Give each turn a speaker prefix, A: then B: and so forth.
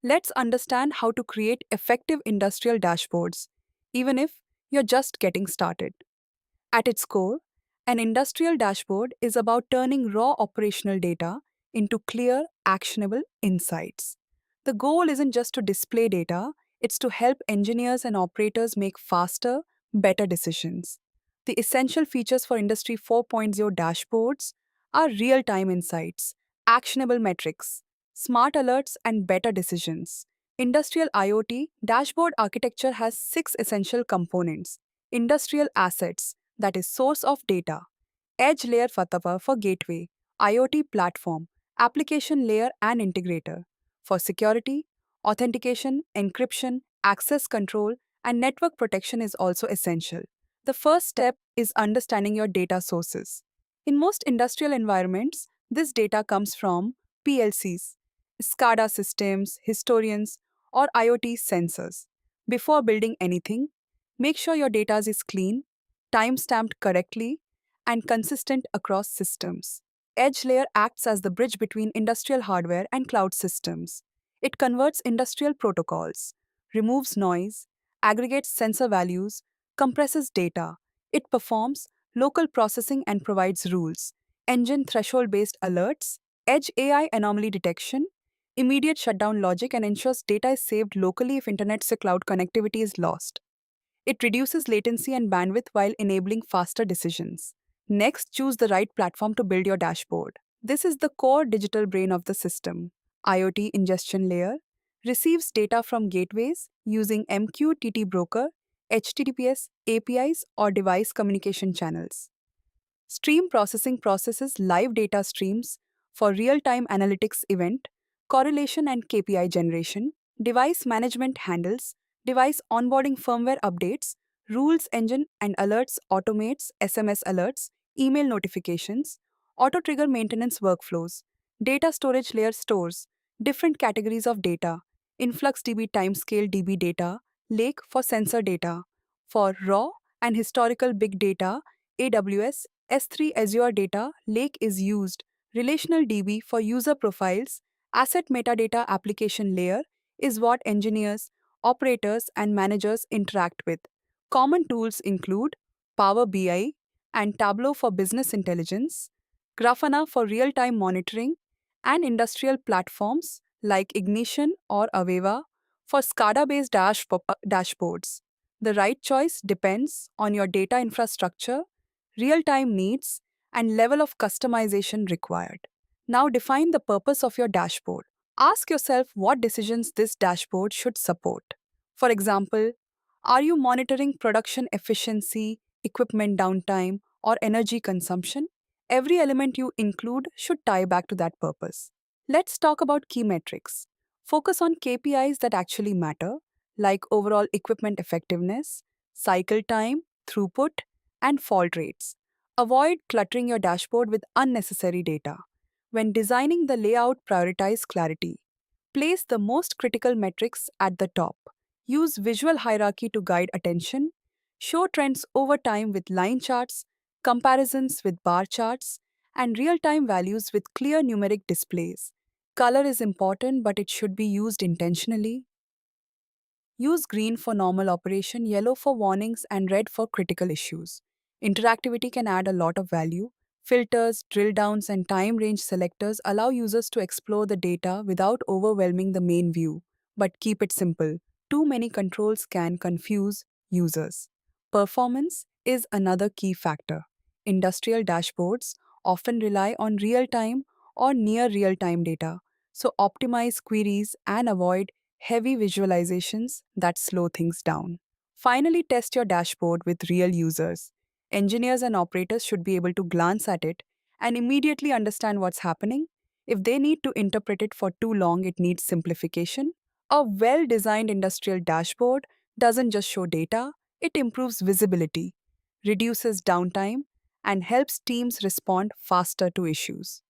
A: Let's understand how to create effective industrial dashboards, even if you're just getting started. At its core, an industrial dashboard is about turning raw operational data into clear, actionable insights. The goal isn't just to display data, it's to help engineers and operators make faster, better decisions. The essential features for Industry 4.0 dashboards are real time insights, actionable metrics, smart alerts, and better decisions. Industrial IoT dashboard architecture has six essential components: industrial assets, that is, source of data; edge layer for gateway, IoT platform, application layer and integrator; for security, authentication, encryption, access control, and network protection is also essential. The first step is understanding your data sources. In most industrial environments, this data comes from PLCs, SCADA systems, historians, or IoT sensors. Before building anything, make sure your data is clean, time-stamped correctly, and consistent across systems. Edge layer acts as the bridge between industrial hardware and cloud systems. It converts industrial protocols, removes noise, aggregates sensor values, compresses data. It performs local processing and provides rules, engine threshold based alerts, edge AI anomaly detection, immediate shutdown logic, and ensures data is saved locally if internet to cloud connectivity is lost. It reduces latency and bandwidth while enabling faster decisions. Next, choose the right platform to build your dashboard. This is the core digital brain of the system. IoT ingestion layer receives data from gateways using MQTT broker, HTTPS, APIs, or device communication channels. Stream processing processes live data streams for real time analytics, event, correlation, and KPI generation. Device management handles device onboarding, firmware updates, rules engine and alerts, automates SMS alerts, email notifications, auto trigger maintenance workflows. Data storage layer stores different categories of data: InfluxDB, timescale DB data, lake for sensor data, for raw and historical big data, AWS S3 Azure Data Lake is used, relational DB for user profiles, asset metadata application layer is what engineers, operators, and managers interact with. Common tools include Power BI and Tableau for business intelligence, Grafana for real time monitoring, and industrial platforms like Ignition or Aveva for SCADA based dashboards. The right choice depends on your data infrastructure, real time needs, and level of customization required. Now define the purpose of your dashboard. Ask yourself what decisions this dashboard should support. For example, are you monitoring production efficiency, equipment downtime, or energy consumption? Every element you include should tie back to that purpose. Let's talk about key metrics. Focus on KPIs that actually matter, like overall equipment effectiveness, cycle time, throughput, and fault rates. Avoid cluttering your dashboard with unnecessary data. When designing the layout, prioritize clarity. Place the most critical metrics at the top. Use visual hierarchy to guide attention. Show trends over time with line charts, comparisons with bar charts, and real time values with clear numeric displays. Color is important, but it should be used intentionally. Use green for normal operation, yellow for warnings, and red for critical issues. Interactivity can add a lot of value. Filters, drill downs, and time range selectors allow users to explore the data without overwhelming the main view. But keep it simple. Too many controls can confuse users. Performance is another key factor. Industrial dashboards often rely on real time or near real time data, so optimize queries and avoid heavy visualizations that slow things down. Finally, test your dashboard with real users. Engineers and operators should be able to glance at it and immediately understand what's happening. If they need to interpret it for too long, it needs simplification. A well designed industrial dashboard doesn't just show data, it improves visibility, reduces downtime, and helps teams respond faster to issues.